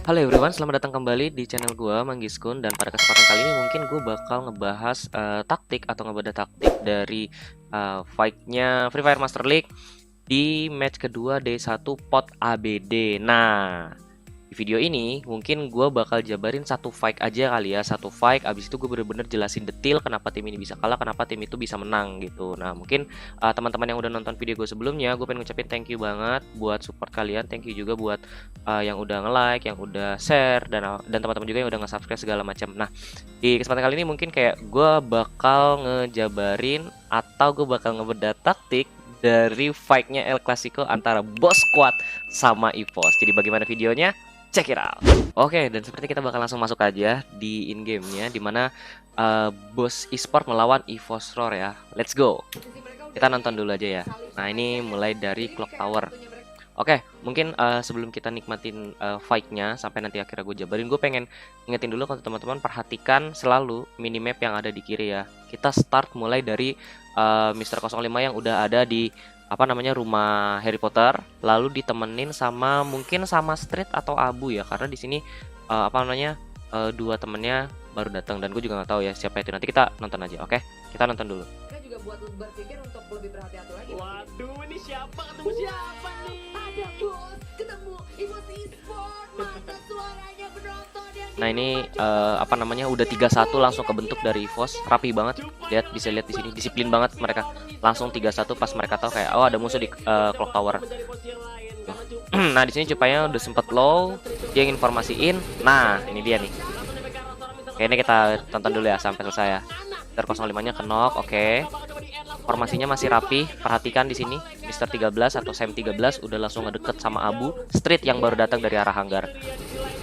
Halo everyone, selamat datang kembali di channel gua Manggiskun. Dan pada kesempatan kali ini mungkin gue bakal ngebahas taktik atau ngebedah taktik dari fight-nya Free Fire Master League di match kedua D1 pot ABD. Nah, di video ini mungkin gue bakal jabarin satu fight aja kali ya, satu fight. Abis itu gue bener-bener jelasin detail kenapa tim ini bisa kalah, kenapa tim itu bisa menang gitu. Nah mungkin teman-teman yang udah nonton video gue sebelumnya, gue pengen ngucapin thank you banget buat support kalian. Thank you juga buat yang udah nge-like, yang udah share, dan teman-teman juga yang udah nge-subscribe segala macam. Nah di kesempatan kali ini mungkin kayak gue bakal ngejabarin atau gue bakal ngebedah taktik dari fight-nya El Clasico antara Boss Squad sama EVOS. Jadi bagaimana videonya? Check it out. Oke, dan seperti kita bakal langsung masuk aja di in-game-nya, dimana Boss Esport melawan EVOS Roar ya. Let's go. Kita nonton dulu aja ya. Nah ini mulai dari Clock Tower. Oke, mungkin sebelum kita nikmatin fight-nya sampai nanti akhirnya gue jabarin, gue pengen ingetin dulu kalau teman-teman perhatikan selalu minimap yang ada di kiri ya. Kita start mulai dari Mr. 05 yang udah ada di rumah Harry Potter, lalu ditemenin sama mungkin sama Street atau Abu ya, karena di sini dua temennya baru datang dan gue juga nggak tahu ya siapa itu. Nanti kita nonton aja. Oke, kita nonton dulu. Kita juga buat berpikir untuk lebih berhati-hati lagi. Waduh, ini siapa ketemu siapa nih? Ada Bos, ketemu EVOS Esport, masa suaranya penonton yang Nah ini udah 3-1 langsung kebentuk dari EVOS, rapi banget. Bisa lihat di sini, disiplin banget mereka. Langsung 3-1 pas mereka tahu kayak oh ada musuh di Clock Tower. Nah di sini Cupanya udah sempet low, dia informasiin. Nah ini dia nih. Oke, ini kita tonton dulu ya sampai selesai ya. Mr. 05-nya kenok, oke. Formasinya masih rapi. Perhatikan di sini, Mr. 13 atau Sam 13 udah langsung ngedeket sama Abu. Street yang baru datang dari arah hanggar.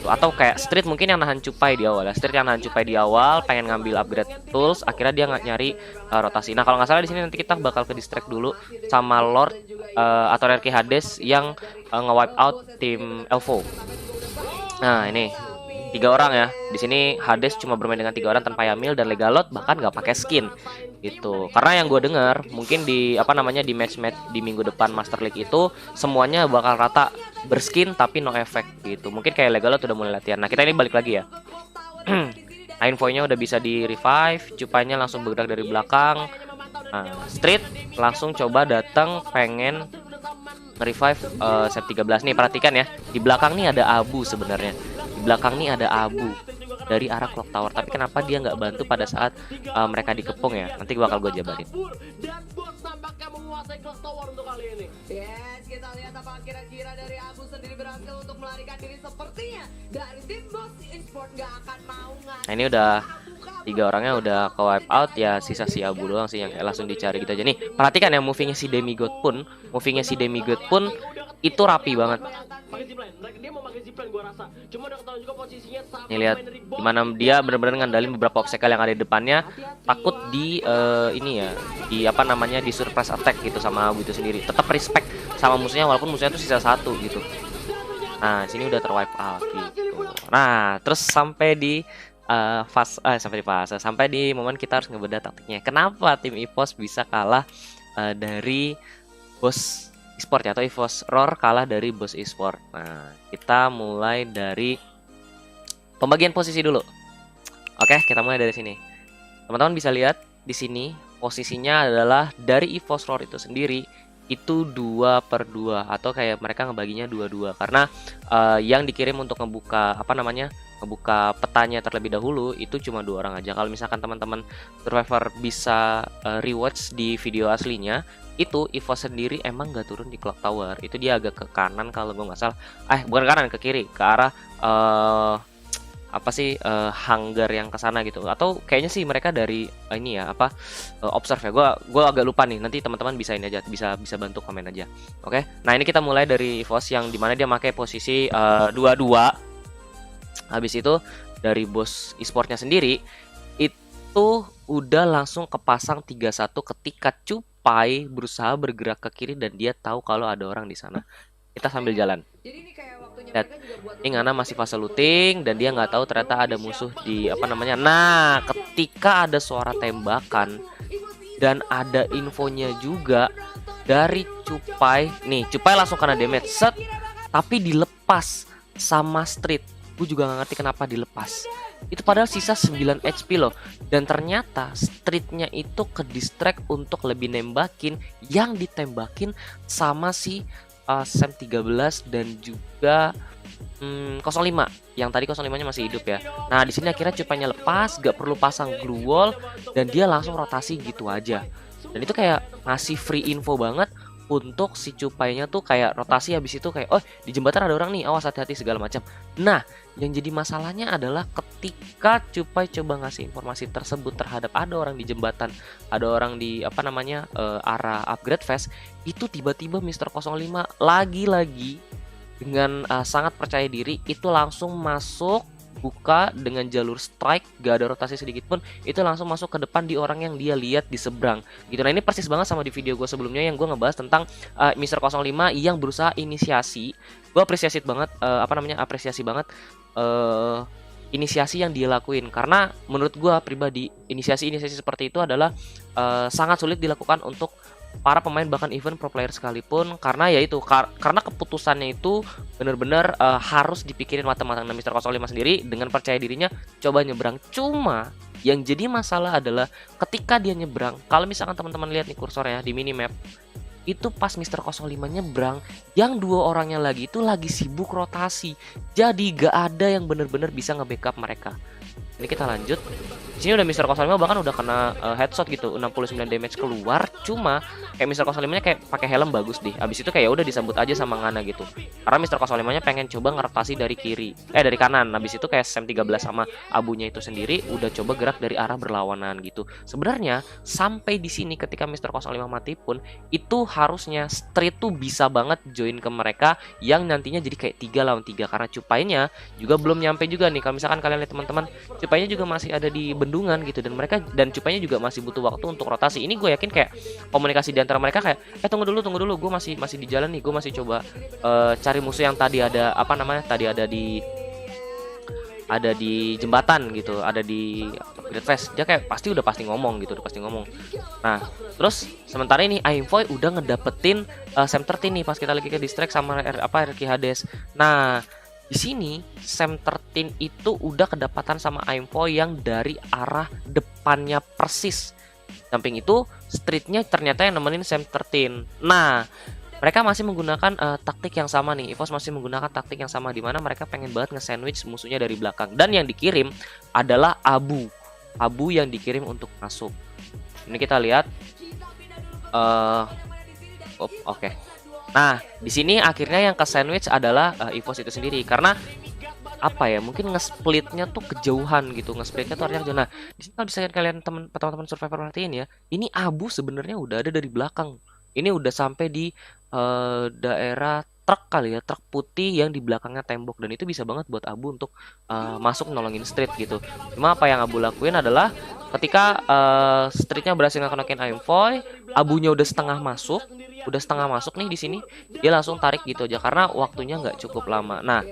Tuh, atau kayak Street mungkin yang nahan Cupai di awal ya. Street yang nahan Cupai di awal, pengen ngambil upgrade tools, akhirnya dia nggak nyari rotasi. Nah kalau nggak salah di sini nanti kita bakal ke distract dulu sama Lord atau Rerki Hades yang nge-wipe out tim Elvo. Nah ini 3 orang ya. Di sini Hades cuma bermain dengan 3 orang tanpa Yamil dan Legalot, bahkan nggak pakai skin gitu. Karena yang gue dengar mungkin di di match di minggu depan Master League itu semuanya bakal rata berskin tapi no effect gitu. Mungkin kayak Legalot udah mulai latihan. Nah kita ini balik lagi ya. Nah, infonya udah bisa di revive, Cupanya langsung bergerak dari belakang. Nah, Street langsung coba datang pengen revive set 13 nih. Perhatikan ya, di belakang nih ada Abu sebenarnya. Di belakang nih ada Abu dari arah Clock Tower. Tapi kenapa dia nggak bantu pada saat mereka dikepung ya? Nanti bakal gue jabarin. Dan Bos tampaknya menguasai Clock Tower untuk kali ini. Yes, kita lihat apa kira-kira dari Abu sendiri berhasil untuk melarikan diri. Sepertinya dari tim Boss Esport nggak akan mau ngasih. Nah ini udah 3 orangnya udah ke wipe out ya, sisa si Abu doang sih yang kayak langsung dicari gitu aja. Nih perhatikan ya, movingnya si Demigod pun itu rapi banget. Pakai zipline, dia mau pakai zipline gua rasa. Cuma udah ketahuan juga posisinya sama Nih lihat gimana dia benar-benar ngandalin beberapa obstacle yang ada di depannya, takut di di surprise attack gitu sama Abu itu sendiri. Tetap respect sama musuhnya walaupun musuhnya tuh sisa 1 gitu. Nah sini udah terwipe out gitu. Nah terus sampai di sampai di momen kita harus ngebedah taktiknya. Kenapa tim EVOS bisa kalah dari Boss Esport ya, atau EVOS Roar kalah dari Boss Esport. Nah, kita mulai dari pembagian posisi dulu. Oke, kita mulai dari sini. Teman-teman bisa lihat di sini posisinya adalah dari EVOS Roar itu sendiri itu 2/2 atau kayak mereka ngebaginya 2-2 karena yang dikirim untuk ngebuka ngebuka petanya terlebih dahulu itu cuma 2 orang aja. Kalau misalkan teman-teman survivor bisa rewatch di video aslinya, itu EVOS sendiri emang gak turun di Clock Tower. Itu dia agak ke kanan kalau gue nggak salah. Bukan kanan, ke kiri, ke arah hanggar yang ke sana gitu. Atau kayaknya sih mereka dari observe ya. Gua agak lupa nih. Nanti teman-teman bisa ini aja, bisa bantu komen aja. Oke. Nah, ini kita mulai dari EVOS yang dimana dia pakai posisi 2-2. Habis itu dari Boss Esportnya sendiri itu udah langsung kepasang 3-1 ketika Cupai berusaha bergerak ke kiri dan dia tahu kalau ada orang di sana. Kita sambil jalan. Jadi ini kayak waktunya Lihat, mereka juga buat ini Ngana masih fase looting dan dia nggak tahu ternyata ada musuh di Nah, ketika ada suara tembakan dan ada infonya juga dari Cupai. Nih, Cupai langsung kena damage set, tapi dilepas sama Street. gue juga nggak ngerti kenapa dilepas. Itu padahal sisa 9 HP loh. Dan ternyata streetnya itu ke distract untuk lebih nembakin yang ditembakin sama si Sam 13 dan juga 05. Yang tadi 05-nya masih hidup ya. Nah, di sini akhirnya cupanya lepas, gak perlu pasang glue wall dan dia langsung rotasi gitu aja. Dan itu kayak ngasih free info banget untuk si cupainya tuh kayak rotasi, habis itu kayak oh di jembatan ada orang nih, awas hati-hati segala macam. Nah, yang jadi masalahnya adalah ketika cupai coba ngasih informasi tersebut terhadap ada orang di jembatan, ada orang di arah upgrade phase, itu tiba-tiba Mr. 05 lagi-lagi dengan sangat percaya diri itu langsung masuk, buka dengan jalur strike, gak ada rotasi sedikit pun, itu langsung masuk ke depan di orang yang dia lihat di seberang gitu. Nah, ini persis banget sama di video gue sebelumnya yang gue ngebahas tentang Mr. 05 yang berusaha inisiasi. Gue apresiasi banget inisiasi yang dia lakuin, karena menurut gue pribadi inisiasi seperti itu adalah sangat sulit dilakukan untuk para pemain bahkan even pro player sekalipun, karena ya itu karena keputusannya itu benar-benar harus dipikirin matang-matang. Nah, Mr. 05 sendiri dengan percaya dirinya coba nyebrang. Cuma yang jadi masalah adalah ketika dia nyebrang, kalau misalkan teman-teman lihat nih kursornya di minimap, itu pas Mr. 05 nyebrang, yang dua orangnya lagi itu lagi sibuk rotasi. Jadi gak ada yang benar-benar bisa nge-backup mereka. Ini kita lanjut. Di sini udah Mr. 05 bahkan udah kena headshot gitu, 69 damage keluar. Cuma kayak Mr. 05-nya kayak pakai helm bagus deh. Abis itu kayak udah disambut aja sama Ngana gitu. Karena Mr. 05-nya pengen coba ngerotasi dari dari kanan. Abis itu kayak Sam 13 sama abunya itu sendiri udah coba gerak dari arah berlawanan gitu. Sebenarnya sampai di sini ketika Mr. 05 mati pun itu harusnya Street tuh bisa banget join ke mereka yang nantinya jadi kayak 3 lawan 3, karena cupainya juga belum nyampe juga nih. Kalau misalkan kalian lihat teman-teman, cupainya juga masih ada di bendungan gitu, dan cupainya juga masih butuh waktu untuk rotasi. Ini gue yakin kayak komunikasi di antara mereka kayak tunggu dulu, gue masih di jalan nih, gue masih coba cari musuh yang tadi ada ada di jembatan gitu, ada di Great Fest. Dia kayak pasti ngomong gitu, Nah, terus sementara ini Aimfoy udah ngedapetin Sam 13 nih pas kita lagi ke distract sama Ricky Hades. Nah, di sini Sam 13 itu udah kedapatan sama Aimfoy yang dari arah depannya persis. Samping itu streetnya ternyata yang nemenin Sam 13. Nah, mereka masih menggunakan taktik yang sama nih. EVOS masih menggunakan taktik yang sama, di mana mereka pengen banget nge-sandwich musuhnya dari belakang. Dan yang dikirim adalah Abu yang dikirim untuk masuk. Ini kita lihat. Oke. Nah, di sini akhirnya yang ke sandwich adalah EVOS itu sendiri, karena apa ya, mungkin nge-splitnya tuh kejauhan gitu, nge-splitnya tuh artinya kejauhan. Nah, di sini kalau bisa kalian teman-teman survivor perhatiin ya, ini Abu sebenarnya udah ada dari belakang. Ini udah sampai di daerah truk kali ya, truk putih yang di belakangnya tembok, dan itu bisa banget buat Abu untuk masuk nolongin Street gitu. Cuma apa yang Abu lakuin adalah ketika Streetnya berhasil ngenokin Aimfoy, Abunya udah setengah masuk nih di sini, dia langsung tarik gitu aja karena waktunya nggak cukup lama. Nah,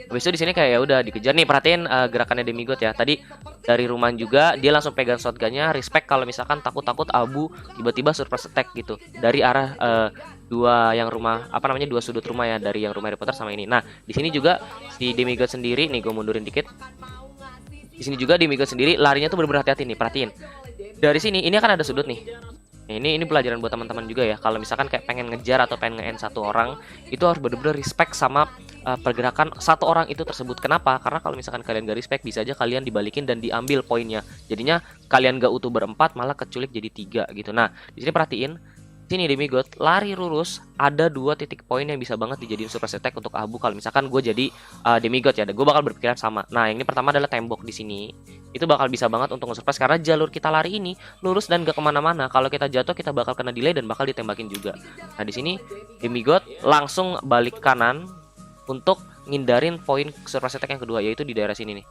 habis itu di sini kayak ya udah dikejar nih. Perhatiin gerakannya Demigod ya. Tadi dari rumah juga dia langsung pegang shotgunnya. Respect kalau misalkan takut Abu tiba-tiba surprise attack gitu dari arah dua sudut rumah ya, dari yang rumah Harry Potter sama ini. Nah, di sini juga si Demigod sendiri nih, gue mundurin dikit. Di sini juga Demigod sendiri larinya tuh bener-bener hati-hati nih. Perhatiin. Dari sini ini akan ada sudut nih. Ini pelajaran buat teman-teman juga ya. Kalau misalkan kayak pengen ngejar atau pengen nge-end satu orang, itu harus bener-bener respect sama pergerakan satu orang itu tersebut. Kenapa? Karena kalau misalkan kalian gak respect, bisa aja kalian dibalikin dan diambil poinnya. Jadinya kalian gak utuh berempat, malah keculik jadi 3 gitu. Nah, di sini perhatiin. Sini Demigod lari lurus, ada 2 titik poin yang bisa banget dijadiin super attack untuk Abu. Kalau misalkan gue jadi Demigod ya, gue bakal berpikiran sama. Nah, ini pertama adalah tembok di sini. Itu bakal bisa banget untuk nge-surprise karena jalur kita lari ini lurus dan gak kemana-mana. Kalau kita jatuh kita bakal kena delay dan bakal ditembakin juga. Nah, di sini Demigod langsung balik kanan untuk ngindarin poin surprise attack yang kedua, yaitu di daerah sini nih.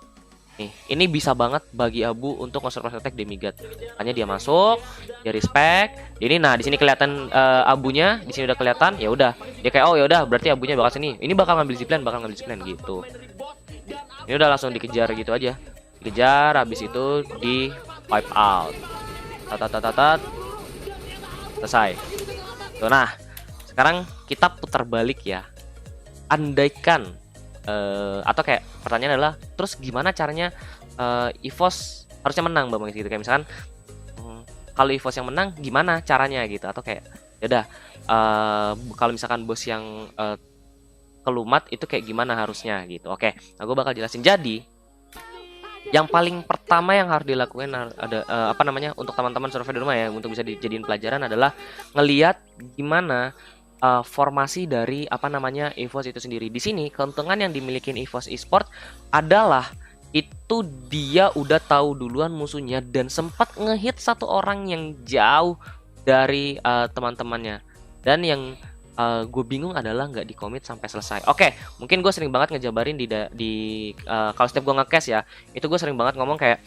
Nih, ini bisa banget bagi Abu untuk nge-surprise attack Demigod. Makanya dia masuk, dia respect. Ini nah di sini kelihatan Abunya, di sini udah kelihatan. Ya udah, dia kayak oh ya udah berarti Abunya bakal sini. Ini bakal ngambil zipline, gitu. Ini udah langsung dikejar gitu aja. Dikejar, habis itu di wipe out. Selesai. Tuh, nah, sekarang kita putar balik ya. Andaikan atau kayak pertanyaan adalah terus gimana caranya EVOS harusnya menang Bang gitu, kayak misalkan kalau EVOS yang menang gimana caranya gitu, atau kayak ya udah kalau misalkan bos yang kelumat itu kayak gimana harusnya gitu. Oke, nah gue bakal jelasin. Jadi yang paling pertama yang harus dilakukan ada apa namanya untuk teman-teman survei di rumah ya, untuk bisa dijadiin pelajaran adalah ngelihat gimana formasi dari apa namanya EVOS itu sendiri. Di sini keuntungan yang dimiliki EVOS Esports adalah itu dia udah tahu duluan musuhnya dan sempat ngehit satu orang yang jauh dari teman-temannya. Dan yang gue bingung adalah nggak dikomit sampai selesai. Oke, mungkin gue sering banget ngejabarin kalau setiap gue nge-cash ya, itu gue sering banget ngomong kayak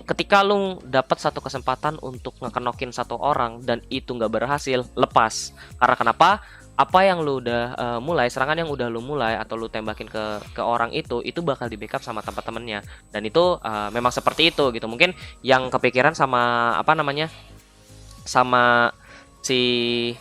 ketika lu dapat satu kesempatan untuk ngekenokin satu orang dan itu nggak berhasil, lepas. Karena kenapa? Apa yang lu udah mulai, serangan yang udah lu mulai atau lu tembakin ke orang itu bakal di backup sama teman-temannya. Dan itu memang seperti itu gitu. Mungkin yang kepikiran sama apa namanya, sama si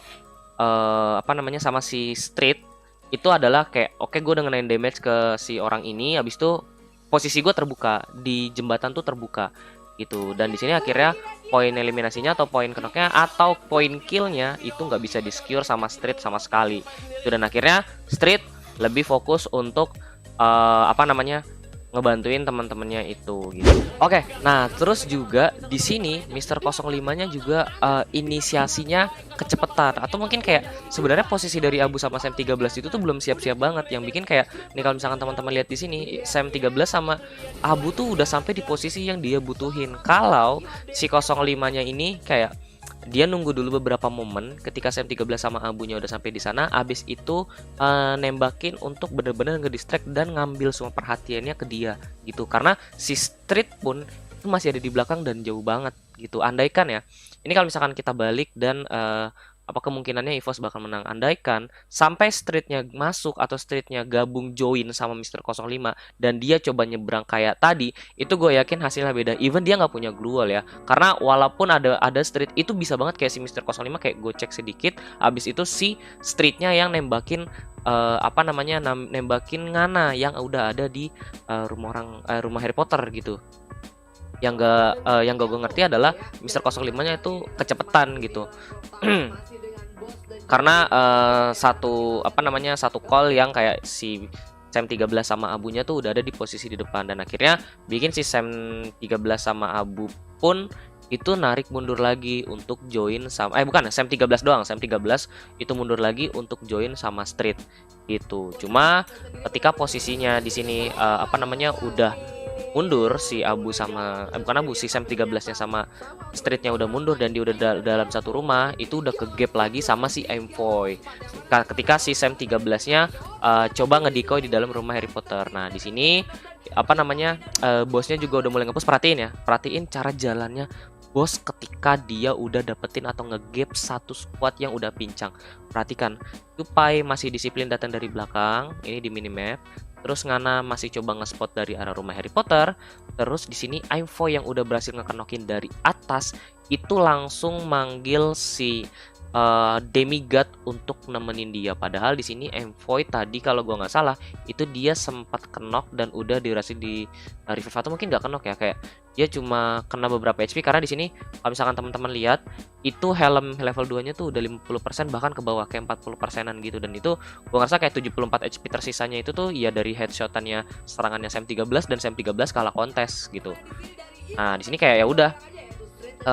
sama si Street itu adalah kayak oke, gue udah ngenain damage ke si orang ini, habis itu posisi gue terbuka di jembatan tuh terbuka gitu. Dan di sini akhirnya poin eliminasinya atau poin knocknya atau poin killnya itu nggak bisa di secure sama Street sama sekali itu. Dan akhirnya Street lebih fokus untuk ngebantuin teman-temannya itu gitu. Oke, nah terus juga di sini Mister 05-nya juga inisiasinya kecepatan, atau mungkin kayak sebenarnya posisi dari Abu sama Sam 13 itu tuh belum siap-siap banget, yang bikin kayak nih kalau misalkan teman-teman lihat di sini Sam 13 sama Abu tuh udah sampai di posisi yang dia butuhin. Kalau si 05-nya ini kayak dia nunggu dulu beberapa momen ketika Sam 13 sama Abunya udah sampai di sana, abis itu nembakin untuk bener-bener ngedistract dan ngambil semua perhatiannya ke dia gitu. Karena si Street pun itu masih ada di belakang dan jauh banget gitu. Andaikan ya, ini kalau misalkan kita balik dan apa kemungkinannya EVOS bakal menang, andaikan sampai Streetnya masuk atau Streetnya gabung join sama Mister 05 dan dia coba nyebrang kayak tadi, itu gue yakin hasilnya beda. Even dia nggak punya glue wall ya, karena walaupun ada Street itu bisa banget kayak si Mister 05, kayak gue cek sedikit, abis itu si Streetnya yang nembakin nembakin Ngana yang udah ada di rumah Harry Potter gitu. Yang gak gue ngerti adalah Mister 05-nya itu kecepatan gitu. Karena satu call yang kayak si Sam 13 sama Abunya tuh udah ada di posisi di depan, dan akhirnya bikin si Sam 13 sama Abu pun itu narik mundur lagi untuk join sama Sam 13 doang, Sam 13 itu mundur lagi untuk join sama Street gitu. Cuma ketika posisinya di sini udah mundur si Abu sama si Sam 13-nya sama Streetnya udah mundur dan dia udah dalam satu rumah, itu udah ke gap lagi sama si Envoy. Ketika si Sam 13-nya coba ngedecoy di dalam rumah Harry Potter. Nah, di sini bosnya juga udah mulai ngepush. Perhatiin cara jalannya bos ketika dia udah dapetin atau ngegap satu squad yang udah pincang. Perhatikan, Tupai masih disiplin datang dari belakang, ini di minimap. Terus Ngana masih coba ngespot dari arah rumah Harry Potter. Terus di sini Envoy yang udah berhasil ngekenokin dari atas itu langsung manggil si Demigod untuk nemenin dia. Padahal di sini Envoy tadi kalau gua nggak salah itu dia sempat kenok dan udah dirasa di revive, atau mungkin nggak kenok ya, kayak dia cuma kena beberapa HP. Karena di sini kalau misalkan teman-teman lihat itu helm level 2-nya tuh udah 50% bahkan ke bawah kayak 40%-an gitu, dan itu gua ngerasa kayak 74 HP tersisanya itu tuh ya dari headshotannya serangannya Sam 13 dan Sam 13 kalah kontes gitu. Nah, di sini kayak ya udah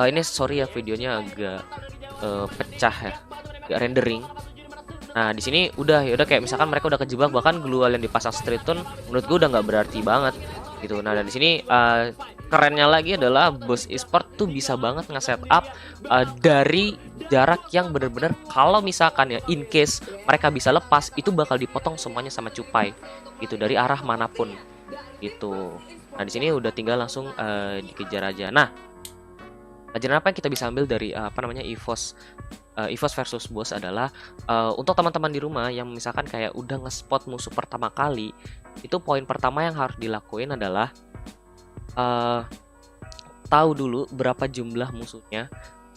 ini sorry ya videonya agak pecah ya, agak rendering. Nah, di sini udah kayak misalkan mereka udah kejebak, bahkan glue wall yang dipasang Street Tune menurut gue udah nggak berarti banget gitu. Nah, dan di sini kerennya lagi adalah bos e-sport tuh bisa banget nge-setup dari jarak yang bener-bener kalau misalkan ya in case mereka bisa lepas itu bakal dipotong semuanya sama Cupai gitu dari arah manapun gitu. Nah, di sini udah tinggal langsung dikejar aja. Nah, pelajaran apa yang kita bisa ambil dari EVOS versus boss adalah untuk teman-teman di rumah yang misalkan kayak udah nge-spot musuh pertama kali, itu poin pertama yang harus dilakuin adalah tahu dulu berapa jumlah musuhnya,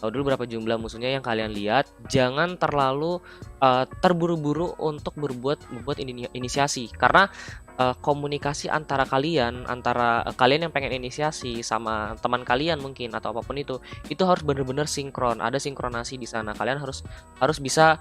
tahu dulu berapa jumlah musuhnya yang kalian lihat. Jangan terlalu terburu-buru untuk membuat inisiasi, karena komunikasi antara kalian kalian yang pengen inisiasi sama teman kalian mungkin atau apapun itu harus bener-bener sinkron, ada sinkronasi di sana. Kalian harus bisa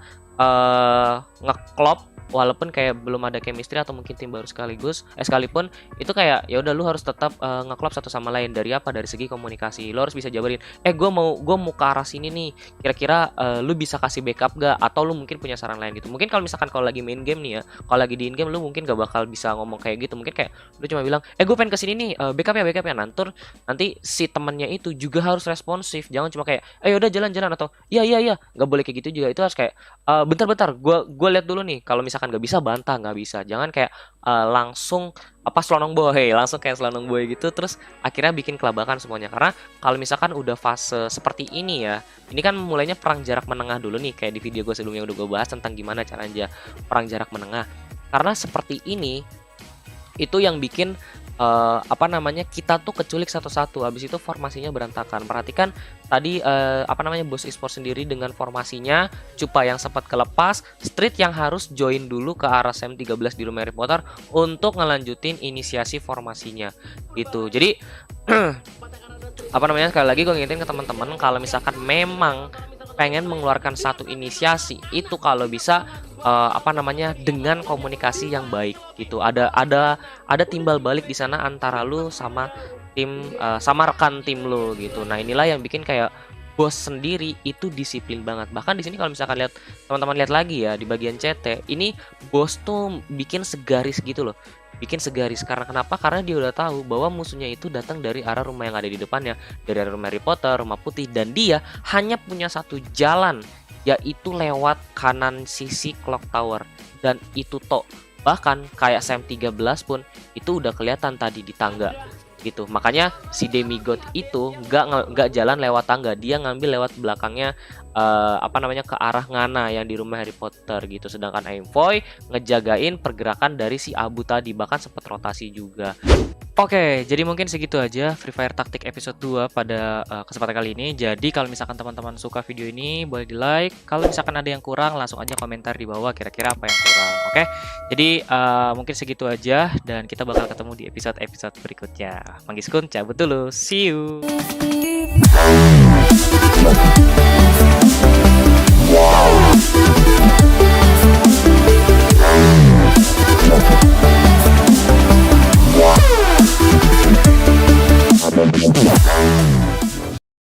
ngeklop walaupun kayak belum ada chemistry atau mungkin tim baru sekalipun itu kayak ya udah lu harus tetap ngeklop satu sama lain. Dari segi komunikasi lu harus bisa jabarin, gue mau ke arah sini nih, kira-kira lu bisa kasih backup gak, atau lu mungkin punya saran lain gitu. Mungkin kalau misalkan kalau lagi main game nih ya, kalau lagi di in game lu mungkin gak bakal bisa ngomong kayak gitu. Mungkin kayak lu cuma bilang gue pengen kesini nih, backup ya nanti si temennya itu juga harus responsif. Jangan cuma kayak udah jalan-jalan atau iya nggak boleh kayak gitu juga. Itu harus kayak bentar gue lihat dulu nih, kalau misalkan nggak bisa bantah, nggak bisa. Jangan kayak langsung selonong boy gitu, terus akhirnya bikin kelabakan semuanya. Karena kalau misalkan udah fase seperti ini ya, ini kan mulainya perang jarak menengah dulu nih, kayak di video gue sebelumnya udah gue bahas tentang gimana caranya perang jarak menengah. Karena seperti ini itu yang bikin kita tuh keculik satu-satu, habis itu formasinya berantakan. Perhatikan tadi Bos Esports sendiri dengan formasinya, Cupa yang sempat kelepas, Street yang harus join dulu ke arah Sam 13 di rumah Harry Potter untuk ngelanjutin inisiasi formasinya gitu. Jadi sekali lagi gue ngingetin ke teman-teman, kalau misalkan memang pengen mengeluarkan satu inisiasi itu kalau bisa dengan komunikasi yang baik gitu. Ada timbal balik di sana antara lu sama tim sama rekan tim lu gitu. Nah, inilah yang bikin kayak bos sendiri itu disiplin banget. Bahkan di sini kalau misalkan teman-teman lihat lagi ya di bagian CT, ini bos tuh bikin segaris gitu loh. Karena kenapa? Karena dia udah tahu bahwa musuhnya itu datang dari arah rumah yang ada di depannya, dari arah rumah Harry Potter, rumah putih, dan dia hanya punya satu jalan, yaitu lewat kanan sisi clock tower. Dan itu bahkan kayak Sam 13 pun itu udah kelihatan tadi di tangga gitu. Makanya si demigod itu nggak jalan lewat tangga, dia ngambil lewat belakangnya ke arah Ngana yang di rumah Harry Potter gitu. Sedangkan Aimfoy ngejagain pergerakan dari si Abu tadi, bahkan sempat rotasi juga. Oke, jadi mungkin segitu aja Free Fire Tactic episode 2 pada kesempatan kali ini. Jadi kalau misalkan teman-teman suka video ini, boleh di like. Kalau misalkan ada yang kurang, langsung aja komentar di bawah kira-kira apa yang kurang. Oke, jadi mungkin segitu aja, dan kita bakal ketemu di episode-episode berikutnya. Manggiskun cabut dulu, see you.